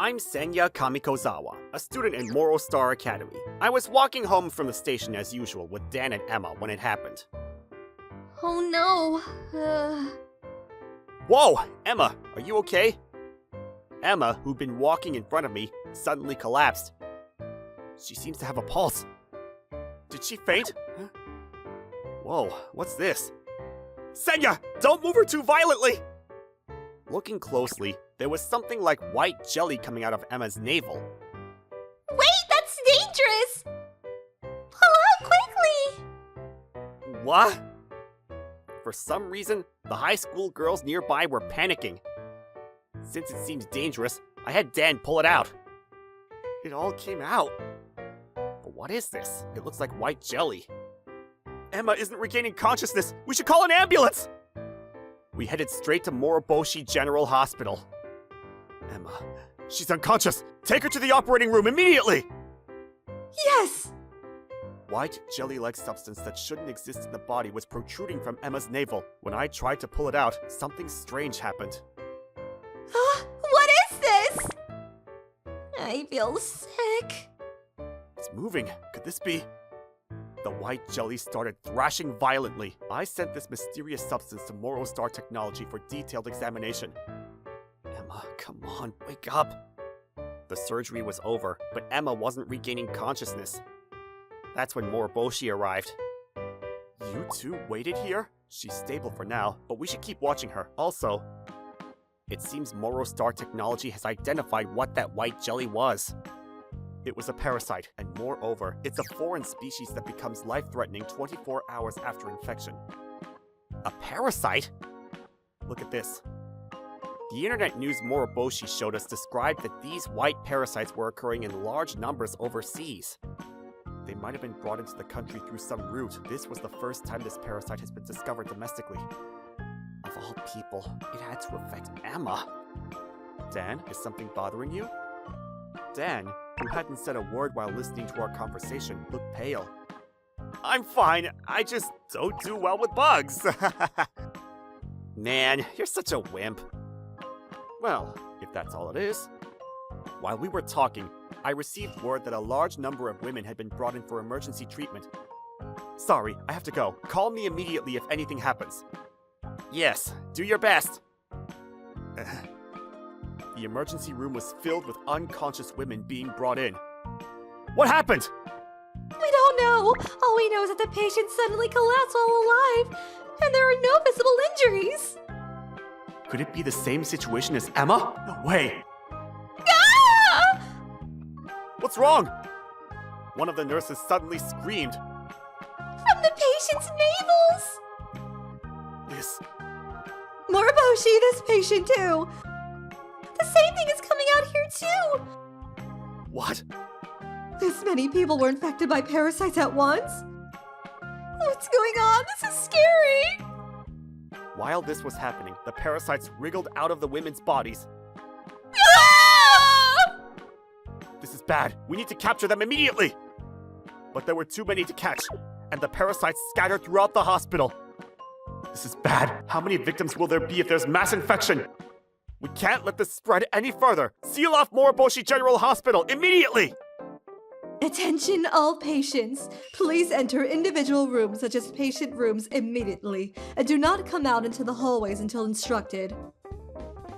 I'm Senya Kamikozawa, a student in Moro Star Academy. I was walking home from the station as usual with Dan and Emma when it happened. Oh no. Whoa! Emma, are you okay? Emma, who'd been walking in front of me, suddenly collapsed. She seems to have a pulse. Did she faint? Huh? Whoa, what's this? Senya, don't move her too violently! Looking closely, there was something like white jelly coming out of Emma's navel. Wait, that's dangerous! Pull out quickly! What? For some reason, the high school girls nearby were panicking. Since it seemed dangerous, I had Dan pull it out. It all came out. But what is this? It looks like white jelly. Emma isn't regaining consciousness. We should call an ambulance! We headed straight to Moroboshi General Hospital. Emma, she's unconscious. Take her to the operating room immediately! Yes! White jelly-like substance that shouldn't exist in the body was protruding from Emma's navel. When I tried to pull it out, something strange happened. What is this? I feel sick. It's moving. Could this be? The white jelly started thrashing violently. I sent this mysterious substance to Moro Star Technology for detailed examination. Emma, come on, wake up. The surgery was over, but Emma wasn't regaining consciousness. That's when Moroboshi arrived. You two waited here? She's stable for now, but we should keep watching her. Also, it seems Moro Star Technology has identified what that white jelly was. It was a parasite, and moreover, it's a foreign species that becomes life-threatening 24 hours after infection. A parasite? Look at this. The internet news Moroboshi showed us described that these white parasites were occurring in large numbers overseas. They might have been brought into the country through some route. This was the first time this parasite has been discovered domestically. Of all people, it had to affect Emma. Dan, is something bothering you? Dan, who hadn't said a word while listening to our conversation, looked pale. I'm fine, I just don't do well with bugs. Man, you're such a wimp. Well, if that's all it is. While we were talking, I received word that a large number of women had been brought in for emergency treatment. Sorry, I have to go. Call me immediately if anything happens. Yes, do your best. The emergency room was filled with unconscious women being brought in. What happened? We don't know. All we know is that the patient suddenly collapsed while alive, and there are no visible injuries. Could it be the same situation as Emma? No way. Ah! What's wrong? One of the nurses suddenly screamed. From the patient's navels! This... Moroboshi, this patient too! The same thing is coming out here too! What? This many people were infected by parasites at once? What's going on? This is scary! While this was happening, the parasites wriggled out of the women's bodies. Ah! This is bad. We need to capture them immediately! But there were too many to catch, and the parasites scattered throughout the hospital. This is bad. How many victims will there be if there's mass infection? We can't let this spread any further. Seal off Moroboshi General Hospital immediately! Attention all patients. Please enter individual rooms such as patient rooms immediately, and do not come out into the hallways until instructed.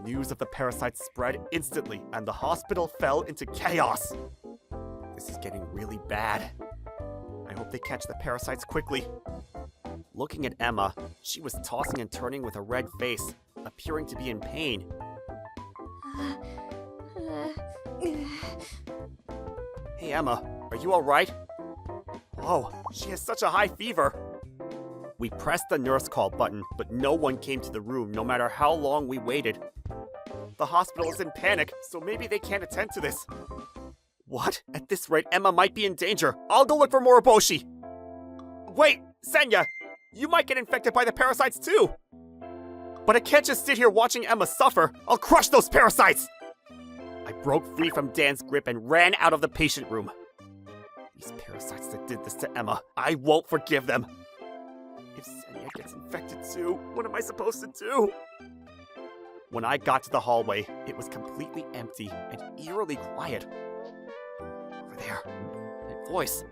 News of the parasites spread instantly, and the hospital fell into chaos. This is getting really bad. I hope they catch the parasites quickly. Looking at Emma, she was tossing and turning with a red face, appearing to be in pain. Hey Emma, are you alright? Oh, she has such a high fever. We pressed the nurse call button, but no one came to the room no matter how long we waited. The hospital is in panic, so maybe they can't attend to this. What? At this rate, Emma might be in danger. I'll go look for Moroboshi. Wait, Senya! You might get infected by the parasites too! But I can't just sit here watching Emma suffer. I'll crush those parasites! I broke free from Dan's grip and ran out of the patient room. These parasites that did this to Emma, I won't forgive them. If Senya gets infected too, what am I supposed to do? When I got to the hallway, it was completely empty and eerily quiet. Over there, that voice.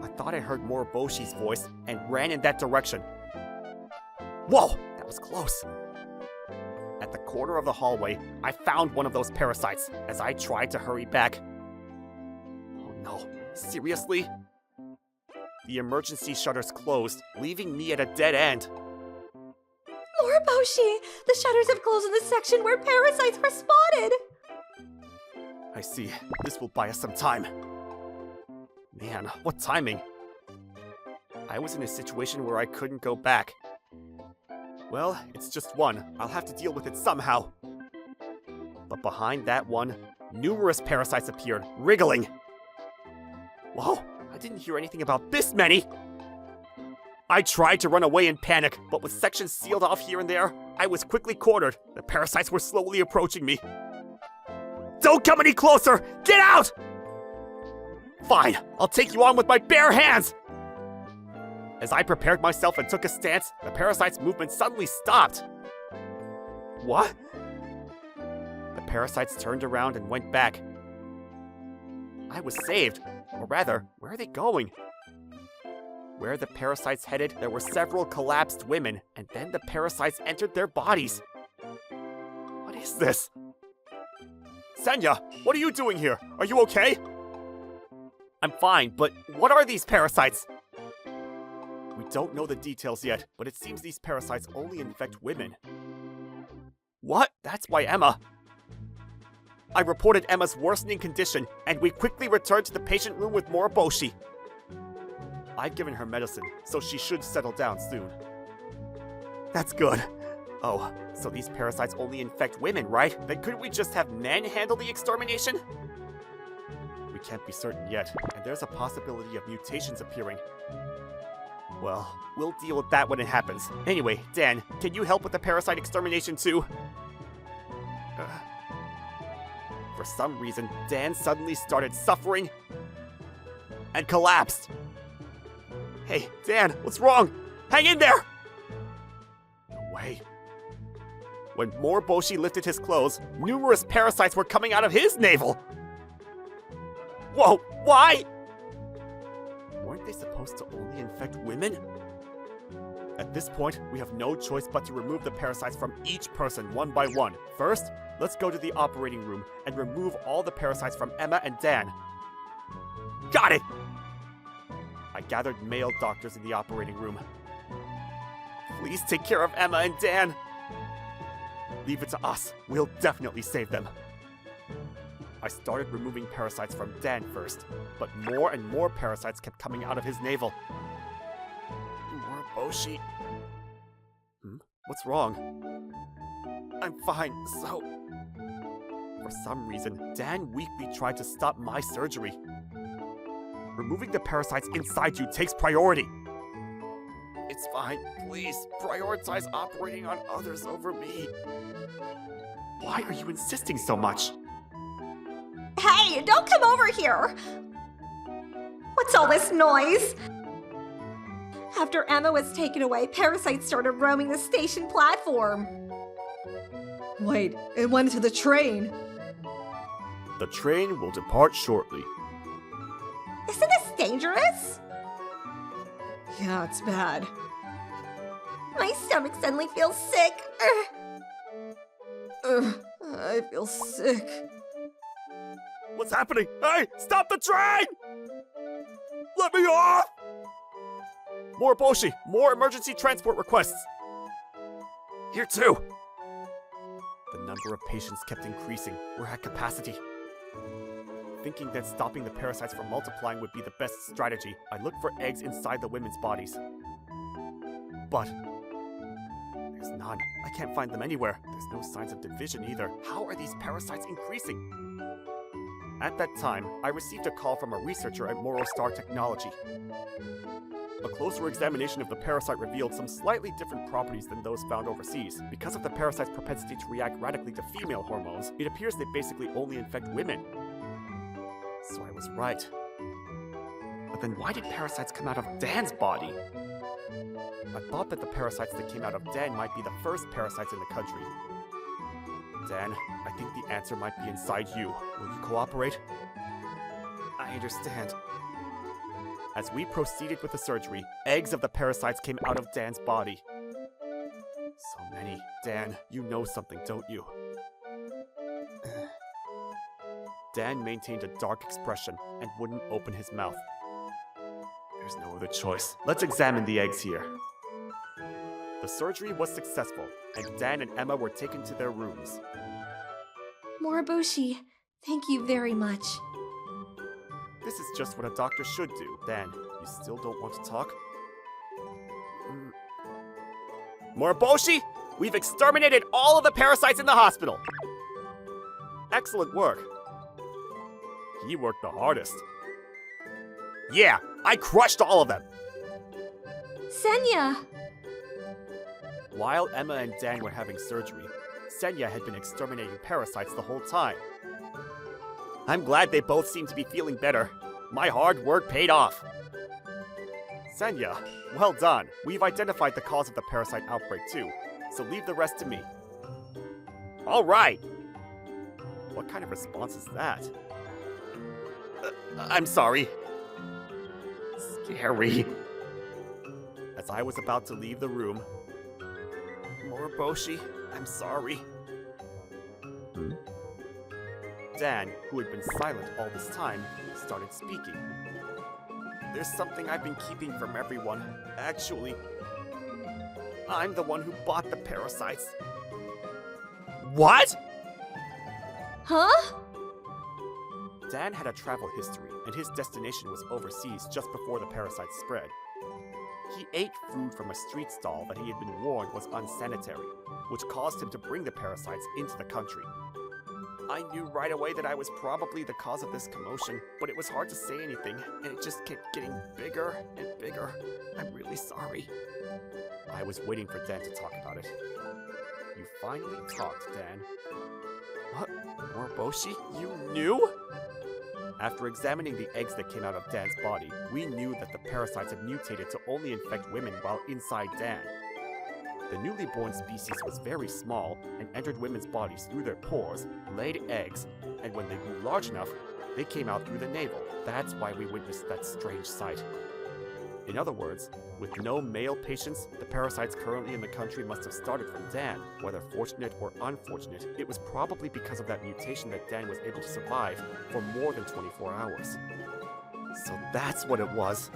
I thought I heard Moriboshi's voice and ran in that direction. Whoa, that was close. At the corner of the hallway, I found one of those parasites as I tried to hurry back. Oh no, seriously? The emergency shutters closed, leaving me at a dead end. Moriboshi! The shutters have closed in the section where parasites were spotted! I see. This will buy us some time. Man, what timing. I was in a situation where I couldn't go back. Well, it's just one. I'll have to deal with it somehow. But behind that one, numerous parasites appeared, wriggling. Whoa, I didn't hear anything about this many! I tried to run away in panic, but with sections sealed off here and there, I was quickly cornered. The parasites were slowly approaching me. Don't come any closer! Get out! Fine, I'll take you on with my bare hands! As I prepared myself and took a stance, the parasite's movement suddenly stopped. What? The parasites turned around and went back. I was saved. Or rather, where are they going? Where the parasites headed, there were several collapsed women, and then the parasites entered their bodies. What is this? Senya, what are you doing here? Are you okay? I'm fine, but what are these parasites? We don't know the details yet, but it seems these parasites only infect women. What? That's why Emma... I reported Emma's worsening condition, and we quickly returned to the patient room with Moriboshi. I've given her medicine, so she should settle down soon. That's good. Oh, so these parasites only infect women, right? Then couldn't we just have men handle the extermination? We can't be certain yet, and there's a possibility of mutations appearing. Well, we'll deal with that when it happens. Anyway, Dan, can you help with the parasite extermination too? For some reason, Dan suddenly started suffering and collapsed. Hey, Dan, what's wrong? Hang in there! No way. When Moriboshi lifted his clothes, numerous parasites were coming out of his navel. Whoa, why? Weren't they supposed to only infect women? At this point, we have no choice but to remove the parasites from each person one by one. First, let's go to the operating room and remove all the parasites from Emma and Dan. Got it! I gathered male doctors in the operating room. Please take care of Emma and Dan. Leave it to us. We'll definitely save them. I started removing parasites from Dan first, but more and more parasites kept coming out of his navel. Moriboshi. What's wrong? I'm fine, so... For some reason, Dan weakly tried to stop my surgery. Removing the parasites inside you takes priority. It's fine. Please, prioritize operating on others over me. Why are you insisting so much? Hey, don't come over here! What's all this noise? After Emma was taken away, parasites started roaming the station platform. Wait, it went into the train. The train will depart shortly. Isn't this dangerous? Yeah, it's bad. My stomach suddenly feels sick. I feel sick. What's happening? Hey, stop the train! Let me off! Moriboshi, more emergency transport requests. Here too. The number of patients kept increasing. We're at capacity. Thinking that stopping the parasites from multiplying would be the best strategy, I looked for eggs inside the women's bodies. But there's none. I can't find them anywhere. There's no signs of division either. How are these parasites increasing? At that time, I received a call from a researcher at Morostar Technology. A closer examination of the parasite revealed some slightly different properties than those found overseas. Because of the parasite's propensity to react radically to female hormones, it appears they basically only infect women. So I was right. But then why did parasites come out of Dan's body? I thought that the parasites that came out of Dan might be the first parasites in the country. Dan, I think the answer might be inside you. Will you cooperate? I understand. As we proceeded with the surgery, eggs of the parasites came out of Dan's body. So many. Dan, you know something, don't you? Dan maintained a dark expression and wouldn't open his mouth. There's no other choice. Let's examine the eggs here. The surgery was successful, and Dan and Emma were taken to their rooms. Moriboshi, thank you very much. This is just what a doctor should do. Dan, you still don't want to talk? Moriboshi, we've exterminated all of the parasites in the hospital! Excellent work. He worked the hardest. Yeah, I crushed all of them! Senya! While Emma and Dan were having surgery, Senya had been exterminating parasites the whole time. I'm glad they both seem to be feeling better. My hard work paid off. Senya, well done. We've identified the cause of the parasite outbreak too, so leave the rest to me. All right. What kind of response is that? I'm sorry. Scary. As I was about to leave the room, Moriboshi, I'm sorry. Dan, who had been silent all this time, started speaking. There's something I've been keeping from everyone. Actually, I'm the one who bought the parasites. What? Huh? Dan had a travel history, and his destination was overseas just before the parasites spread. He ate food from a street stall that he had been warned was unsanitary, which caused him to bring the parasites into the country. I knew right away that I was probably the cause of this commotion, but it was hard to say anything, and it just kept getting bigger and bigger. I'm really sorry. I was waiting for Dan to talk about it. You finally talked, Dan. What? Moriboshi? You knew? After examining the eggs that came out of Dan's body, we knew that the parasites had mutated to only infect women while inside Dan. The newly born species was very small and entered women's bodies through their pores, laid eggs, and when they grew large enough, they came out through the navel. That's why we witnessed that strange sight. In other words, with no male patients, the parasites currently in the country must have started from Dan. Whether fortunate or unfortunate, it was probably because of that mutation that Dan was able to survive for more than 24 hours. So that's what it was.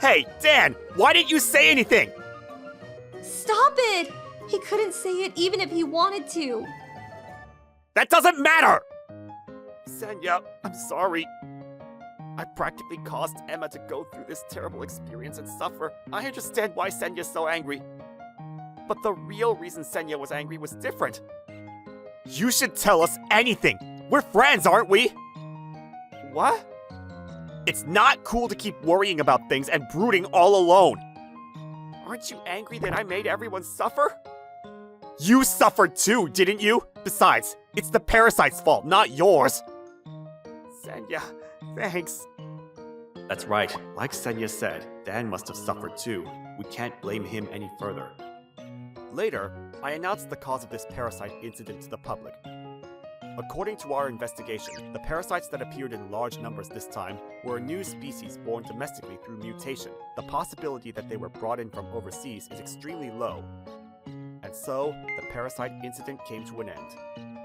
Hey, Dan! Why didn't you say anything? Stop it! He couldn't say it even if he wanted to. That doesn't matter! Senya, I'm sorry. I practically caused Emma to go through this terrible experience and suffer. I understand why Senya's so angry. But the real reason Senya was angry was different. You should tell us anything. We're friends, aren't we? What? It's not cool to keep worrying about things and brooding all alone. Aren't you angry that I made everyone suffer? You suffered too, didn't you? Besides, it's the parasite's fault, not yours. Senya, thanks. That's right. Like Senya said, Dan must have suffered too. We can't blame him any further. Later, I announced the cause of this parasite incident to the public. According to our investigation, the parasites that appeared in large numbers this time were a new species born domestically through mutation. The possibility that they were brought in from overseas is extremely low. And so, the parasite incident came to an end.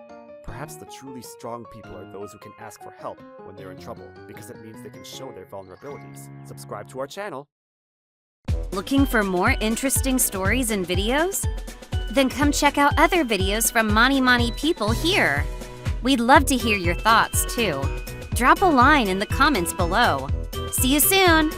Perhaps the truly strong people are those who can ask for help when they're in trouble, because it means they can show their vulnerabilities. Subscribe to our channel. Looking for more interesting stories and videos? Then come check out other videos from Mani Mani people here. We'd love to hear your thoughts too. Drop a line in the comments below. See you soon!